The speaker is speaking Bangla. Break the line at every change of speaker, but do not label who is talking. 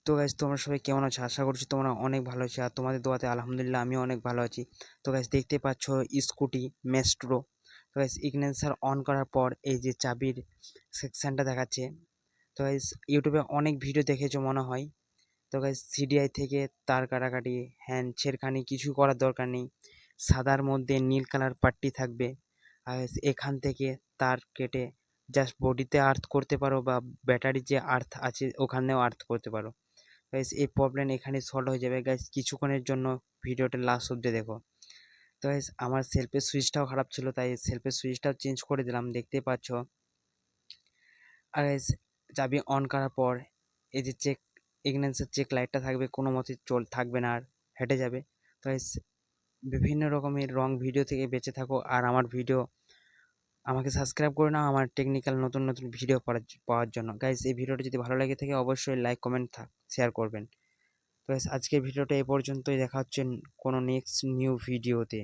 তো গাইস তোমরা সবাই কেমন আছো? আশা করছি তোমরা অনেক ভালো আছো, আর তোমাদের দোয়াতে আলহামদুলিল্লাহ আমিও অনেক ভালো আছি। তো গাইস দেখতে পাচ্ছ স্কুটি মেস্ট্রো। তো গাইস ইগনিশন অন করার পর এই যে চাবির সেকশনটা দেখাচ্ছে। তো গাইস ইউটিউবে অনেক ভিডিও দেখেছো মনে হয়। তো গাইস সিডিআই থেকে তার কাটাকাটি হ্যান্ড ছেড়খানি কিছু করার দরকার নেই। সাদার মধ্যে নীল কালার পাট্টি থাকবে, আর guys এখান থেকে তার কেটে জাস্ট বডিতে আর্থ করতে পারো বা ব্যাটারি যে আর্থ আছে ওখানেও আর্থ করতে পারো। গাইস এই প্রবলেম এখানে সলভ হয়ে যাবে গাইস, কিছুক্ষণের জন্য ভিডিওটা লাস্ট অব্দি দেখো। তো গাইস আমার সেলফের সুইচটাও খারাপ ছিল, তাই সেলফের সুইচটাও চেঞ্জ করে দিলাম, দেখতেই পাচ্ছ। আর গাইস চাবি অন করার পর এই যে চেক ইগনিশনের চেক লাইটটা থাকবে, কোনো মতে থাকবে না, আর হেঁটে যাবে। তো গাইস বিভিন্ন রকমের রং ভিডিও থেকে বেঁচে থাকো, আর আমার ভিডিও আমাকে সাবস্ক্রাইব করে নাও আমার টেকনিক্যাল নতুন নতুন ভিডিও পাওয়ার জন্য। গাইস এই ভিডিওটা যদি ভালো লাগে থাকে অবশ্যই লাইক কমেন্ট শেয়ার করবেন। তো আজকের ভিডিওটা এ পর্যন্তই, দেখা হচ্ছে কোনো নেক্সট নিউ ভিডিওতে।